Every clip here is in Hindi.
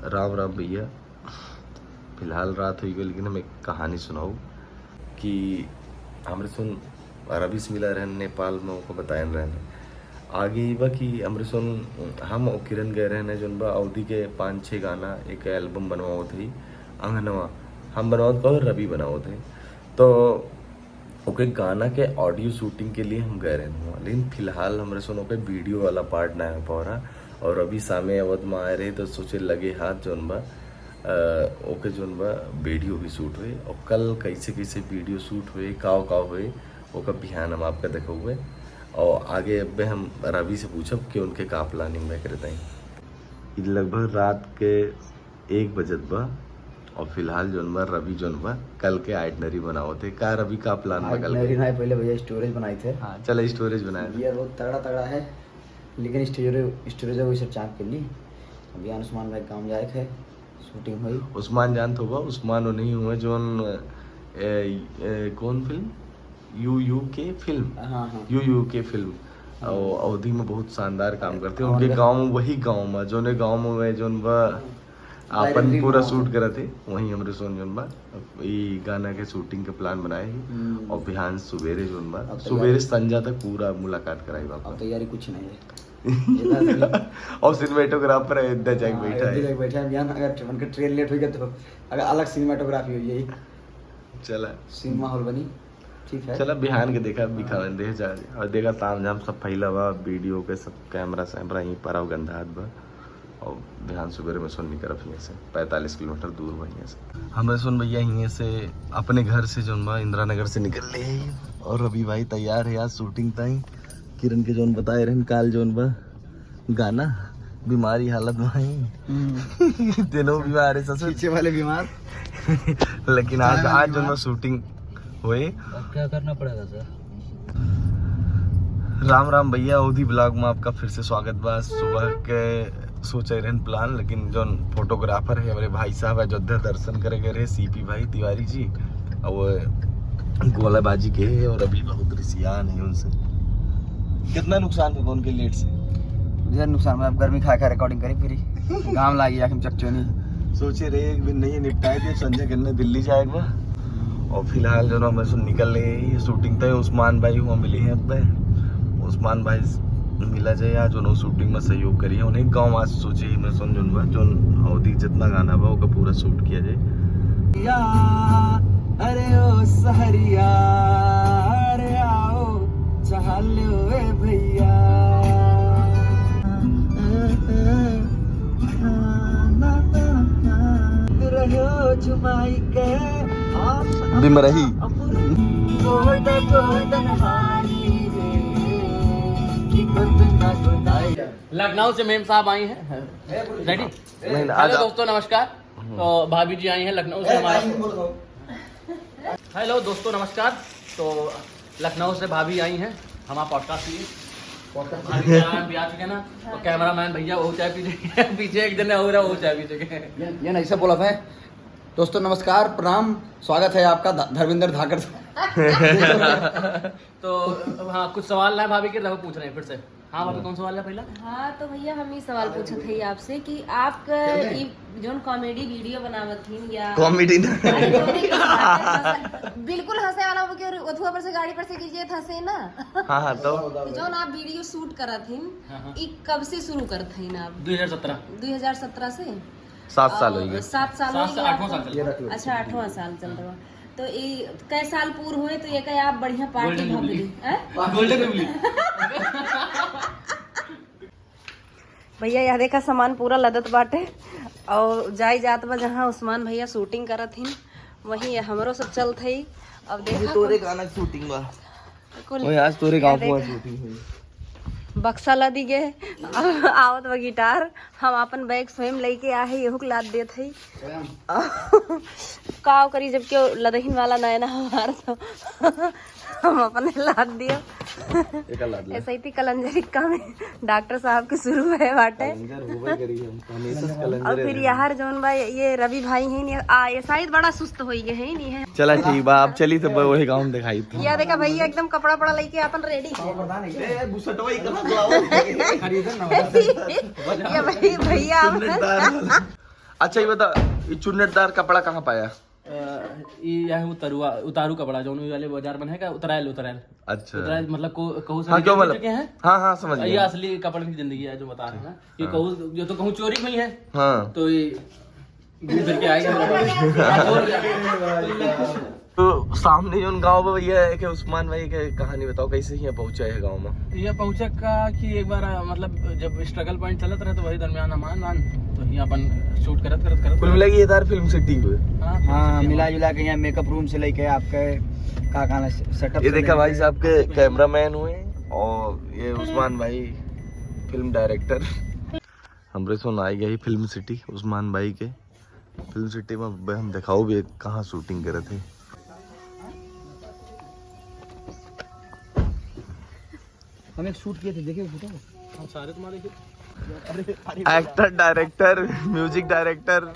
राम राम भैया। फिलहाल रात हुई गई, लेकिन हम एक कहानी सुनाऊँ कि हमरे सुन रवि से मिला रहन नेपाल में, ओको बतायन रहन आगे बा कि हमरे सुन हम और किरण गए रहने जोन बा अवधि के 5-6 गाना एक एल्बम बनवाओ थे अंगनवा हम बनवाओ कहो रवि बनाओ थे। तो ओके गाना के ऑडियो शूटिंग के लिए हम गए रहे, लेकिन फिलहाल हमारे सुनो के वीडियो वाला पार्ट ना हो पा रहा। और अभी सामने अवध में आए रहे तो सोचे लगे हाथ जोन बा ओके जोन बा वीडियो भी शूट हुए और कल कैसे कैसे वीडियो शूट हुए काव हुए ओका बिहान हम आपका देखो हुए। और आगे अब हम रवि से पूछब कि उनके का प्लानिंग में करते हैं। लगभग रात के 1 बजत बा और फिलहाल जोन बा रवि जोन बा कल के आइटनरी बनाओ थे का रवि का प्लान बा कल आइटनरी पहले भैया स्टोरेज बनाए थे। हाँ चलो स्टोरेज बनाए ये बहुत तगड़ा है, लेकिन स्टोरेज वही सब चाप कर ली। अभी उस्मान भाई काम जाए थे, शूटिंग हुई। उस्मान जान तो बा उस्मान नहीं हुए जोन कौन फिल्म यू के फिल्म हाँ यू के फिल्म और अवधि में बहुत शानदार काम करते हैं। उनके गांव में वही गांव में जोने गांव में जोन बा अपन पूरा शूट करे थे वहीं हमरे सोन जोन बा ये गाना के शूटिंग के प्लान बनाए ही और बिहान सुबेरे जोन बा सुबेरे संजा तक पूरा मुलाकात कराई बाप। अब तैयारी कुछ नहीं है और सिनेमेटोग्राफर है इधर जाके बैठा है बिहान अगर उनका ट्रेन लेट हो गया तो अगर अलग सिनेमेटोग्राफी हो यही चला सिनेमा हॉल बनी ठीक है। चला बिहान के देखा देख जा और देखा तामझाम सब फैला बा वीडियो के सब कैमरा सैमरा यहीं पर आओ गंधात बा और बिहान सुबह में सोनी तरफ यहाँ से 45 किलोमीटर दूर बा यहाँ से। हमें सुन भैया यहाँ से अपने घर से जोन बा इंदिरा नगर से निकल ले और रवि भाई तैयार है आज शूटिंग ताई। किरण के जोन बताए रहे काल जोन बा गाना बीमारी हालत में आई तीनों बीमार है ससुर पीछे वाले बीमार लेकिन आज जोन बा शूटिंग हुए। अब क्या करना पड़ेगा सर? राम राम भैया अवधि ब्लॉग में आपका फिर से स्वागत बा। सुबह के सोचे रहन प्लान, लेकिन जो फोटोग्राफर है हमारे भाई साहब अयोध्या दर्शन करे गए रहे सीपी भाई तिवारी जी और गोलाबाजी के है और अभी बहुत रिसियान है उनसे। कितना नुकसान हुआ उनके लेट से? नुकसान में अब गर्मी खा रिकॉर्डिंग करी फिर काम लागी आखिर चकचोनी सोचे रहे एक दिन नहीं निपटाए थे संजय करने दिल्ली जाएगा और फिलहाल जो हम सुन निकल रहे शूटिंग तय उस्मान भाई हुआ मिले हैं अब उस्मान भाई मिला जाए आज उन्होंने शूटिंग में सहयोग करी है उन्हें गाँव आज सोचे मैं सुन जो अवधि जितना गाना बा उसका पूरा शूट किया जाए। अरे ओ सहरिया अरे आओ चहलो भैया रहो जुमाई के बिमरही लखनऊ से मेम साहब आई हैं रेडी। हेलो दोस्तों नमस्कार। तो भाभी जी आई हैं लखनऊ से हमारा। हेलो दोस्तों नमस्कार। तो लखनऊ से भाभी आई हैं हमारा पॉडकास्ट लिए भी आ चुके ना। तो कैमरा मैन भैया वो चाय पीछे पीछे एक जने हो रहा वो चाय पीछे के ये नहीं सब बोला है। दोस्तों नमस्कार प्रणाम स्वागत है आपका धर्मेंद्र धाकर। तो हाँ कुछ सवाल है भाभी के देखो पूछ रहे हैं फिर से। हाँ भाभी कौन सवाल है पहला? हाँ तो भैया हम ये सवाल पूछे थे आपसे कि आप जो कॉमेडी वीडियो बनावत थी या कॉमेडी बिल्कुल हंसे वाला वो क्यों अथुआ पर से गाड़ी पर से कीजिए हंसे ना। हाँ तो जो आप वीडियो शूट करा थी ये कब से शुरू कर थे आप? 2017 से 7 साल हो गए। 7 साल हो गए 8वां साल चल रहा। अच्छा 8वां साल चल रहा। तो ये कई साल पूर्व हुए तो ये कई आप बढ़िया पार्टी भगली गोल्डन जुबली। भैया यहाँ देखा सामान पूरा लदत बाटे और जाई जात बा जहाँ उस्मान भैया शूटिंग करत थी वहीं हमरो सब चल थी। अब देखा तोरे गाना शूटिंग बा कुल ओए आज तोरे गांव को शूटिंग हुई। बक्सा लदी गए आवत व गिटार हम अपन बैग स्वयं लेके आए यहू के लाद देत हई काव करी जब क्यों लदहीन वाला नया ना हमार तो हम अपने लाद दियो ऐसा ही थी कलंजरी का में डॉक्टर साहब के शुरू है बाटे। और फिर यार जोन भाई ये रवि भाई है नहीं ये शायद बड़ा सुस्त हो गए है नहीं है। चला ठीक बा अब चली तो वही गाँव दिखाई थी। या देखा भैया एकदम कपड़ा पड़ा लेके अपन रेडी भैया भैया अच्छा ये बता, ये चुन्नटदार कपड़ा कहाँ पाया? यह उतारू कपड़ा जो वाले बाजार बने का उतरायल अच्छा मतलब कहूँ हाँ क्यों मतलब चुके हैं। हाँ समझ ये गया। असली कपड़े की जिंदगी है जो बता रहे हैं ना। ये कहूँ जो तो कहूँ चोरी हुई है हाँ तो ये घूम फिर के आएगा। तो सामने जो गाँव में भैया है कि उस्मान भाई की कहानी बताओ, कैसे यहाँ पहुँचा है गाँव में? ये पहुंचा का कि एक बार मतलब जब स्ट्रगल पॉइंट चलत रहे तो वही दरमियान मान तो यहाँ अपन शूट करत कुल मिला ये दार फिल्म सिटी हुए। हाँ मिला जुला के यहाँ मेकअप रूम से लेके आपके का खाना सेटअप। ये देखा भाई साहब के कैमरामैन हुए और ये उस्मान भाई फिल्म डायरेक्टर। हमरे सुन आई गई फिल्म सिटी उस्मान भाई के। फिल्म सिटी में हम दिखाओ भी कहाँ शूटिंग करे थे। हम एक शूट किए थे, देखे फोटो हम सारे तुम्हारे actor, director, music director,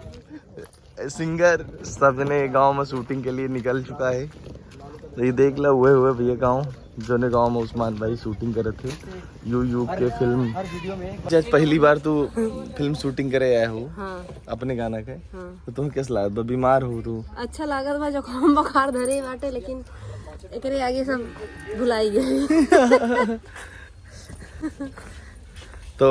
singer सबने गांव में शूटिंग के लिए निकल चुका है। तो ये देख लो हुए भैया गांव जो ने गांव में उस्मान भाई शूटिंग करे थे यू के फिल्म। जब पहली बार तू फिल्म शूटिंग करे आया हो हाँ। अपने गाना के हाँ। तो तुम्हें कैसा लगा? बीमार हो तू? अच्छा लागत बा, जुकाम बुखार धरे बाटे, लेकिन एकरे आगे सब भुलाई गई। तो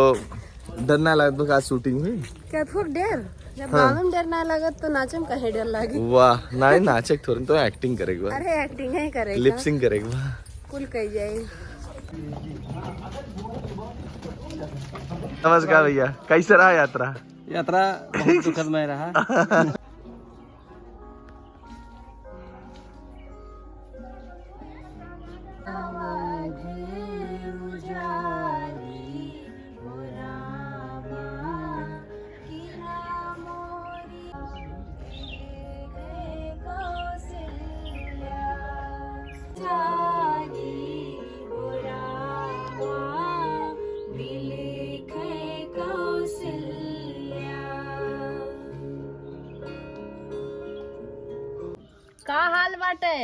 डर ना लगता आज शूटिंग हुई? क्या थोड़ा डर? जब गाँव डर ना लागत तो नाचम कहे डर लागे। वाह ना नाचे थोड़ी तो एक्टिंग करेगा, अरे एक्टिंग है करेगा, लिप सिंग करेगा, कुल कही जाए। नमस्कार भैया, कैसे रहा यात्रा? यात्रा बहुत सुखदमय रहा। का हाल बाटे?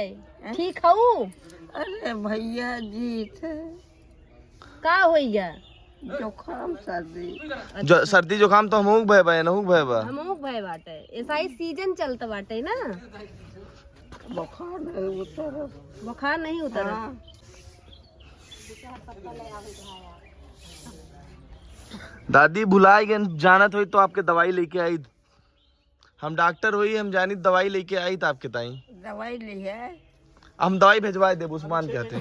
ठीक हूँ? अरे भैया जी थे, का होइगा? जुकाम सर्दी। जो सर्दी जुकाम तो हमहू भय बा नहू भय बा। हमहू भय बाटे, ऐसा ही सीजन चलता बाटे ना। बुखार नहीं उतर। बुखार नहीं उतर? दादी भुलाई गए जानत हुई तो आपके दवाई लेके आई। हम डॉक्टर हुई, हम जानी दवाई लेके आई था आपके ताई। दवाई ली है? हम दवाई भेजवाए दे उस्मान कहते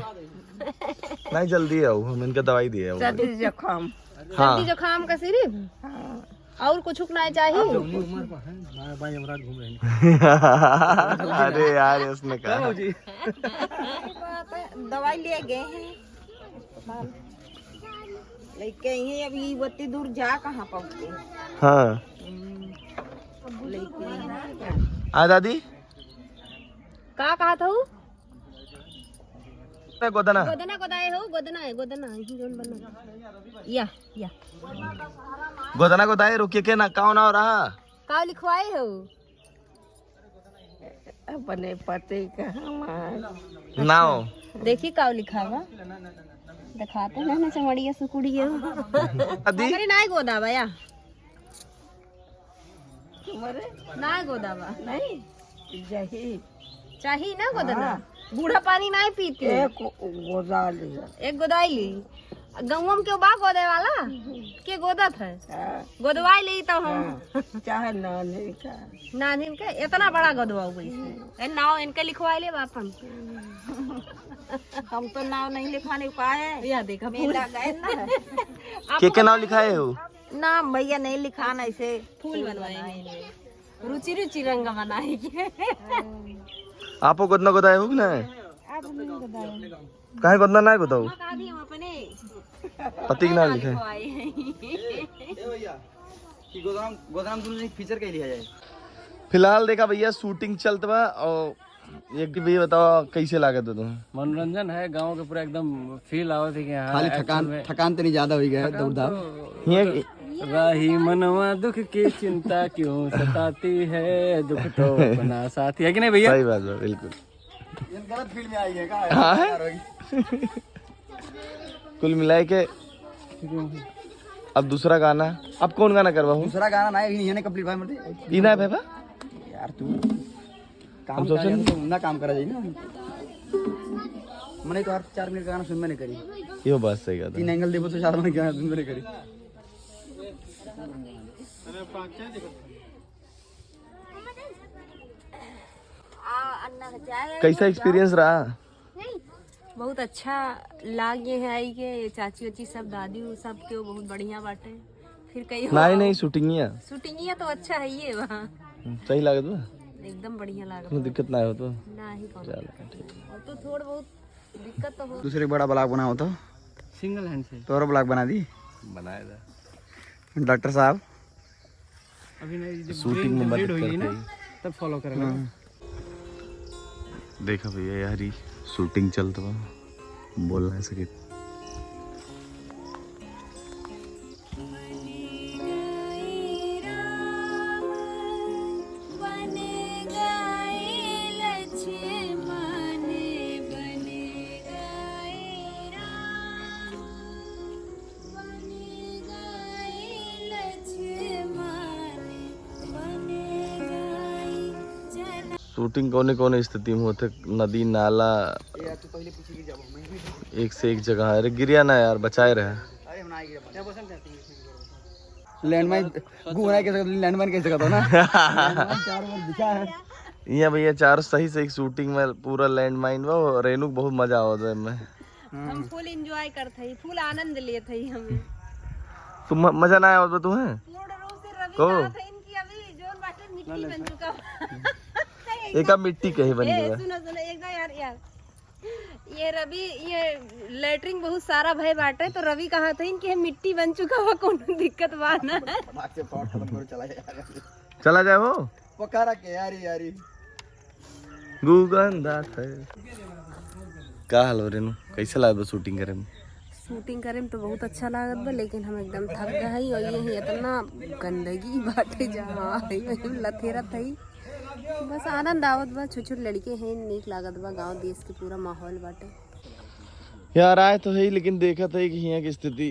नहीं जल्दी आओ, हम इनका दवाई दिए। सर्दी जुकाम। हाँ सर्दी जुकाम का सिर्फ और कुछ ना चाहिए? अरे यार उसने कहा दवाई ले गए हैं लेके यही अभी बत्ती दूर जा कहाँ पहुँचे। हाँ आ दादी का कहा था? गोदना गोदना गोदाए हो? गोदना है, गोदना यही जोन बना या गोदना गोदाए रुकिए के ना कौन हो रहा का लिखवाए हो? अपने पति का हमार नाव देखी का लिखा बा, दिखाते हैं ना चमड़िया सुकुड़िया। दादी अरे ना गोदा बा या तुम्हारे ना गोदा बा नहीं यही चाहिए ना गोदना। बूढ़ा पानी नहीं पीती, एक गोदा लिया। एक गोदाई ली। गाँव में क्यों बा गोदे वाला के गोदत है? हाँ, गोदवाई ली तो हम चाहे नानी का नानिन के इतना बड़ा गोदवा गई नाव इनके लिखवाई ले बापन। हम तो नाव नहीं लिखाने पाए। या देखा मेला गए ना के नाव लिखाए हो? नाम भैया नहीं लिखाना, ऐसे फूल बनवाएंगे, रुचि रुचि रंग बनाएंगे। आपको गोदना गोदाए हो कि ना? कहे गोदना ना गोदाओ पति के नाम लिखे। गोदाम गोदाम दूसरे फीचर के लिया जाए। फिलहाल देखा भैया शूटिंग चलत बा और एक भी बताओ कैसे लागत है तुम्हें? मनोरंजन है, गाँव के पूरा एकदम फील आवत है कि हाँ खाली एक्शन में थकान तो नहीं ज्यादा हो गया है दौड़ धाम। राही मनवा दुख की चिंता क्यों सताती है, दुख तो अपना साथी है कि नहीं भैया? सही बात है बिल्कुल। गलत फील्ड में आई है का? हाँ? कुल मिलाए के अब दूसरा गाना, अब कौन गाना करवा हूँ? दूसरा गाना ना इन्हीं ने कंप्लीट भाई मरते इना है भाई यार तू काम हम सोचे कर ना काम करा जाए ना मैंने तो हर 4 मिनट का गाना सुन मैंने करी यो बात सही कहा 3 एंगल देखो तो 4 मिनट का गाना सुन मैंने करी कैसा एक्सपीरियंस रहा? बहुत अच्छा लागे है आई के चाची वाची सब दादी सब के वो बहुत बढ़िया बाटे। फिर कहीं नहीं शूटिंगिया शूटिंग तो अच्छा है ये वहाँ सही लागत बा, एकदम बढ़िया लागत कोई दिक्कत ना हो तो ना ही कौन चल ठीक। और तो थोड़ा बहुत दिक्कत तो हो। दूसरे बड़ा ब्लॉग बना हो तो सिंगल हैंड से तो और ब्लॉग बना दी बनाया था डॉक्टर साहब अभी नहीं, जब शूटिंग में मदद करते ही। तब फॉलो करेगा। देखा भैया यार ही शूटिंग चलता बा, बोल नहीं सके। शूटिंग कोने कोने स्थिति में होते, नदी नाला एक से एक जगह है। अरे गिरिया ना यार, बचाए रहे। लैंडमाइन घूमना कैसे लैंडमाइन कैसे करता ना 4 बार दिखा है यहाँ भैया 4 सही से एक शूटिंग में पूरा लैंड माइन बा। रेनू बहुत मजा आवत है में। हम फुल एंजॉय करते ही, फुल आनंद लेते ही हमें। तुम मजा ना आवत बा तुम्हें? पूर्ण रूप से रवि को? कहा था इनकी अभी जोन बाटे मिट्टी बन चुका। एक अब मिट्टी कहीं बन गया। सुनो सुनो एक यार ये रवि ये लेटरिंग बहुत सारा भय बाटे तो रवि कहा था इनकी मिट्टी बन चुका हुआ कोनो दिक्कत बा ना। चला जाए वो पका रखे यारी गुगंदा है। का हाल हो रेनू, कैसे लागत शूटिंग करे में? शूटिंग करे में तो बहुत अच्छा लागत बा, लेकिन हम एकदम थक गए और ये इतना गंदगी बाटे जहाँ लथेरत है। बस आनंद आवत बा, छोटे छोटे लड़के हैं, नीक लागत बा, गांव देश के पूरा माहौल बाटे। यार आए तो है लेकिन देखा था कि यहाँ की स्थिति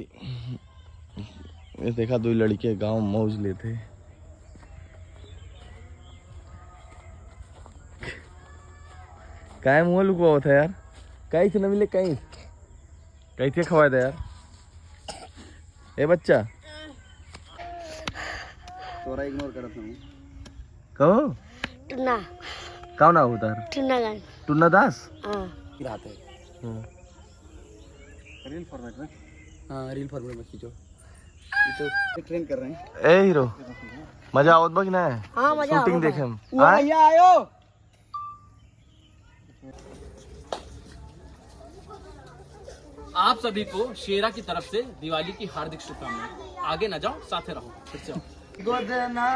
ये देखा 2 लड़के गांव मौज लेते। काय मुँह लुकवा था यार, कहीं से न मिले कहीं कैसे खवाए था यार। ए बच्चा तोरा इग्नोर करत हूं कहो टुना कौन ना होता है? टुना गान टुन्ना दास। हाँ रात है रील फॉर्मेट में। हाँ रील फॉर्मेट में खींचो। ये तो ट्रेन कर रहे हैं। ए हीरो मजा आवत बा कि ना? हाँ मजा शूटिंग देखे हम। आयो आप सभी को शेरा की तरफ से दिवाली की हार्दिक शुभकामनाएं। आगे न जाओ, साथे रहो, फिर से आओ। गोदना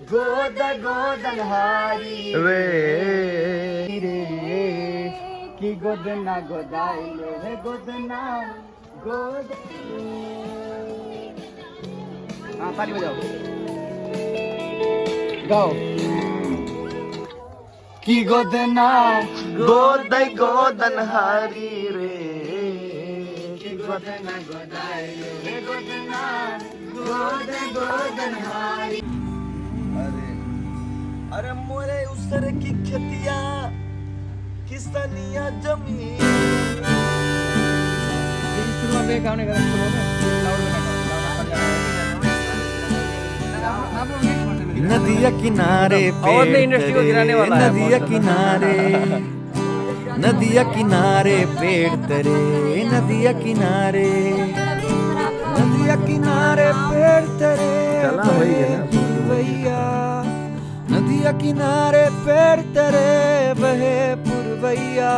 गोदन हारी रे की गोदना गोदाइलो रे गोदना गोद। हाँ ताली बजाओ गाओ। की गोदना गोदन हारी रे की गोदना गोदाइलो रे गोदना गोदन हारी। अरे मोरे उसर की खेतिया किसनिया जमीन। नदिया किनारे पेड़ तरे, नदिया किनारे, नदिया किनारे पेड़ तरे, नदिया किनारे, नदिया किनारे पेड़ तरे, पुरवैया, नदिया किनारे पेड़ तरे बहे पुरवैया।